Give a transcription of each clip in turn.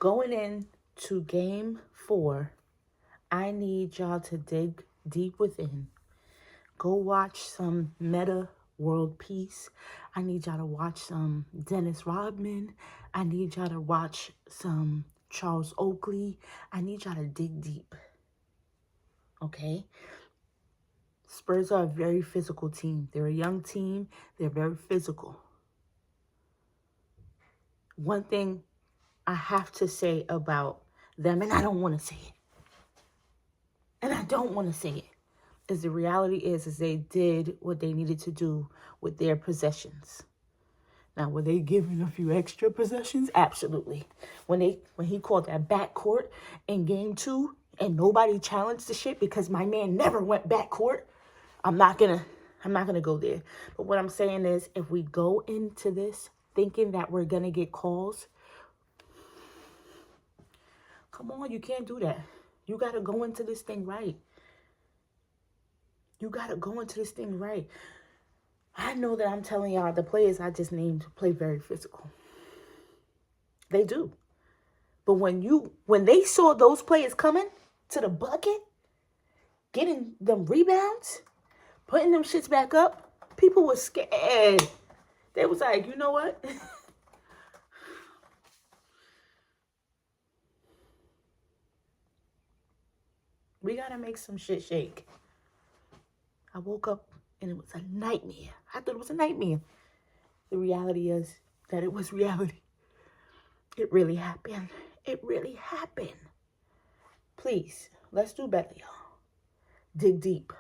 Going into game 4, I need y'all to dig deep within. Go watch some Meta World Peace. I need y'all to watch some Dennis Rodman. I need y'all to watch some Charles Oakley. I need y'all to dig deep. Okay? Spurs are a very physical team. They're a young team. They're very physical. One thing I have to say about them, and I don't want to say it, is the reality is they did what they needed to do with their possessions. Now, were they given a few extra possessions? Absolutely. When he called that backcourt in game 2 and nobody challenged the shit because my man never went backcourt, I'm not gonna go there. But what I'm saying is, if we go into this thinking that we're gonna get calls, come on, you can't do that. You gotta go into this thing right. I know that I'm telling y'all the players I just named play very physical. They do. But when they saw those players coming to the bucket, getting them rebounds, putting them shits back up, people were scared. They was like, you know what? We gotta make some shit shake. I woke up and it was a nightmare. I thought it was a nightmare. The reality is that it was reality. It really happened. Please, let's do better, y'all. Dig deep.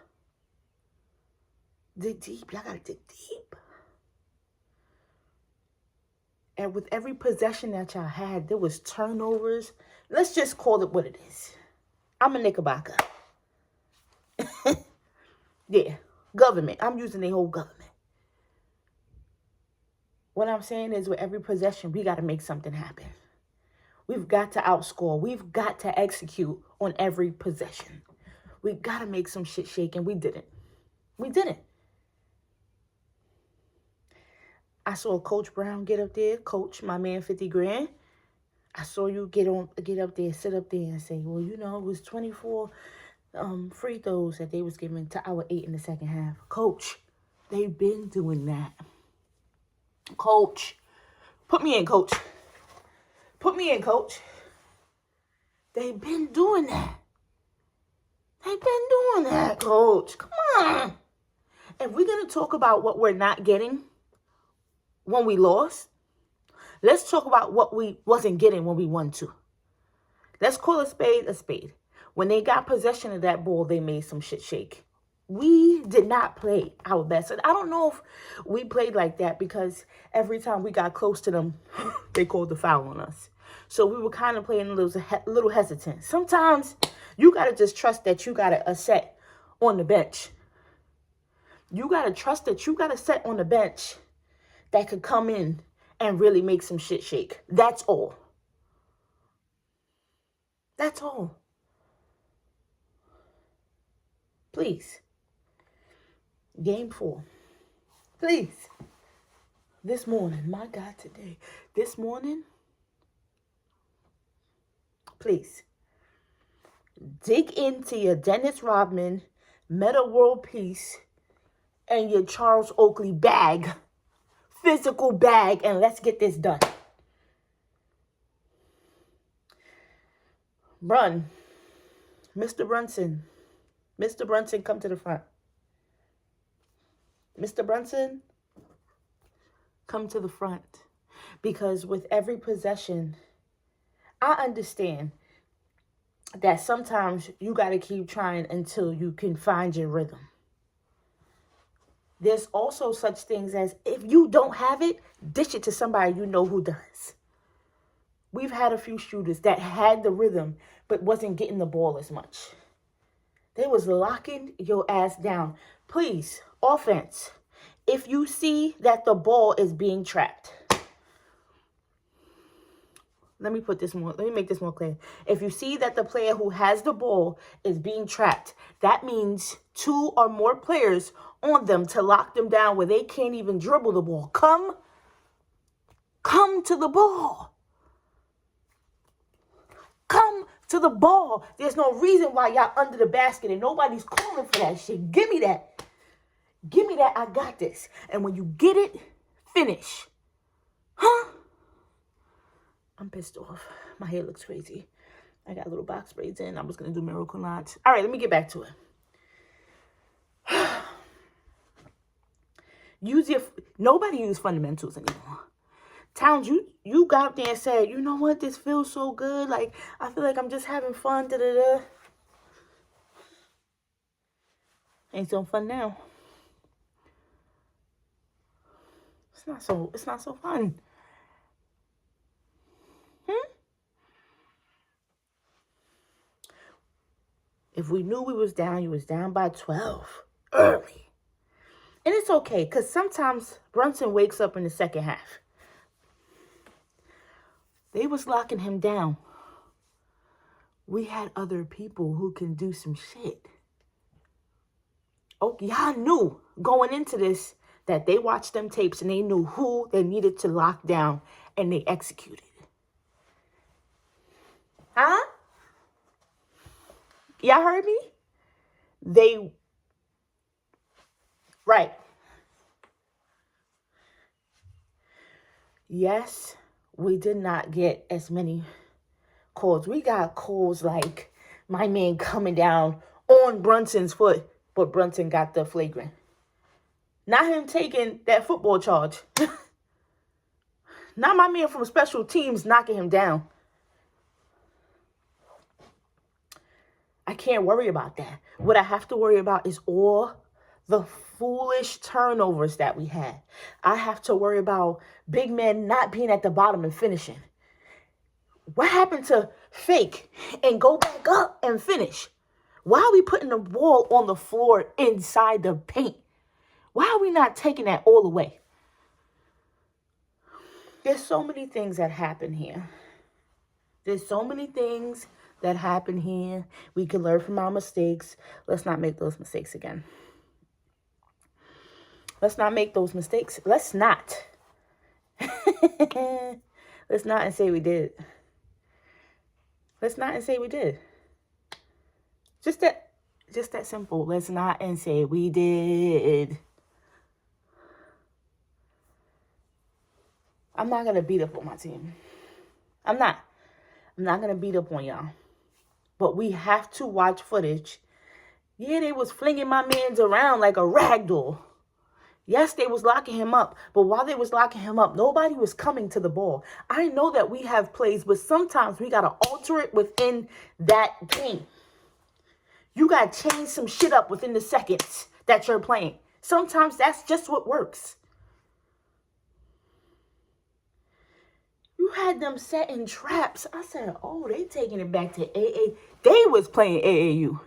Y'all gotta dig deep. And with every possession that y'all had, there was turnovers. Let's just call it what it is. I'm a Knickerbocker. Yeah, government. I'm using the whole government. What I'm saying is with every possession, we got to make something happen. We've got to outscore. We've got to execute on every possession. We got to make some shit shake, and we didn't. I saw Coach Brown get up there, coach my man 50 grand. I saw you get up there, sit up there and say, well, you know, it was 24 free throws that they was giving to our 8 in the second half. Coach, they've been doing that. Coach, put me in, coach. They've been doing that. Coach. Come on. If we're going to talk about what we're not getting when we lost, let's talk about what we wasn't getting when we won too. Let's call a spade a spade. When they got possession of that ball, they made some shit shake. We did not play our best. And I don't know if we played like that because every time we got close to them, they called the foul on us. So we were kind of playing a little hesitant. Sometimes you got to just trust that you got a set on the bench. You got to trust that you got a set on the bench that could come in and really make some shit shake. That's all. Please. Game 4. Please. This morning, my God, today. This morning, please. Dig into your Dennis Rodman, Meta World Peace, and your Charles Oakley bag. Physical bag, and let's get this done. Run. Mr. Brunson, come to the front. Mr. Brunson, come to the front. Because with every possession, I understand that sometimes you got to keep trying until you can find your rhythm. There's also such things as if you don't have it, dish it to somebody you know who does. We've had a few shooters that had the rhythm but wasn't getting the ball as much. They was locking your ass down. Please, offense, if you see that the ball is being trapped, let me make this more clear. If you see that the player who has the ball is being trapped, that means 2 or more players on them to lock them down where they can't even dribble the ball. Come to the ball. to the ball. There's no reason why y'all under the basket and nobody's calling for that shit. Give me that. Give me that. I got this. And when you get it, finish. Huh? I'm pissed off. My hair looks crazy. I got little box braids in. I was going to do miracle knots. All right, let me get back to it. Nobody use fundamentals anymore. Towns, you got up there and said, you know what, this feels so good. Like, I feel like I'm just having fun. Da-da-da. Ain't so fun now. It's not so fun. If we knew we was down, you was down by 12 early. And it's okay, because sometimes Brunson wakes up in the second half. They was locking him down. We had other people who can do some shit. Oh, y'all knew going into this that they watched them tapes and they knew who they needed to lock down and they executed. Huh? Y'all heard me? Right. Yes, we did not get as many calls. We got calls like my man coming down on Brunson's foot, but Brunson got the flagrant. Not him taking that football charge. Not my man from special teams knocking him down. I can't worry about that. What I have to worry about is all the foolish turnovers that we had. I have to worry about big men not being at the bottom and finishing. What happened to fake and go back up and finish? Why are we putting the ball on the floor inside the paint? Why are we not taking that all away? There's so many things that happen here. There's so many things that happen here. We can learn from our mistakes. Let's not make those mistakes again. Let's not make those mistakes. Let's not. Let's not and say we did. Let's not and say we did. Just that simple. Let's not and say we did. I'm not going to beat up on my team. I'm not going to beat up on y'all. But we have to watch footage. Yeah, they was flinging my mans around like a rag doll. Yes, they was locking him up. But while they was locking him up, nobody was coming to the ball. I know that we have plays, but sometimes we got to alter it within that game. You got to change some shit up within the seconds that you're playing. Sometimes that's just what works. You had them setting traps. I said, oh, they taking it back to AA. They was playing AAU.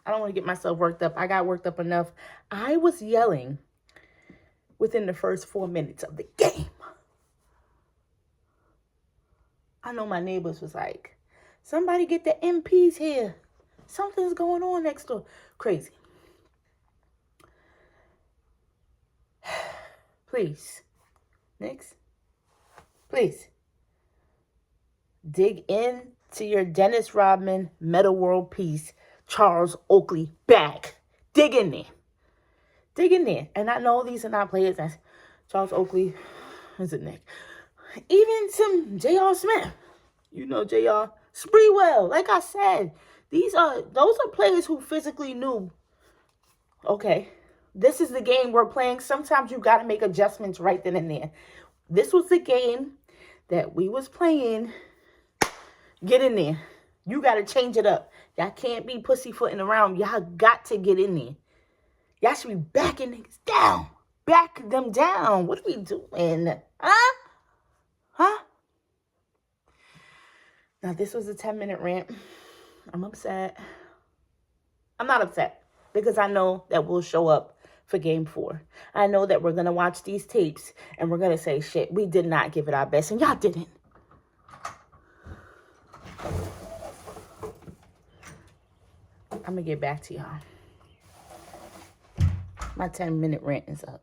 I don't want to get myself worked up. I got worked up enough. I was yelling within the first 4 minutes of the game. I know my neighbors was like, somebody get the MPs here. Something's going on next door. Crazy. Please, Knicks, please dig into your Dennis Rodman Meta World Peace Charles Oakley bag. Dig in there. Dig in there. And I know these are not players. That's Charles Oakley. Is it Nick? Even some J.R. Smith. You know J.R. Spreewell. Like I said, those are players who physically knew, okay, this is the game we're playing. Sometimes you got to make adjustments right then and there. This was the game that we was playing. Get in there. You got to change it up. Y'all can't be pussyfooting around. Y'all got to get in there. Y'all should be backing niggas down. Back them down. What are we doing? Huh? Now, this was a 10-minute rant. I'm upset. I'm not upset because I know that we'll show up for game 4. I know that we're going to watch these tapes and we're going to say, shit, we did not give it our best and y'all didn't. I'm going to get back to y'all. My 10-minute rant is up.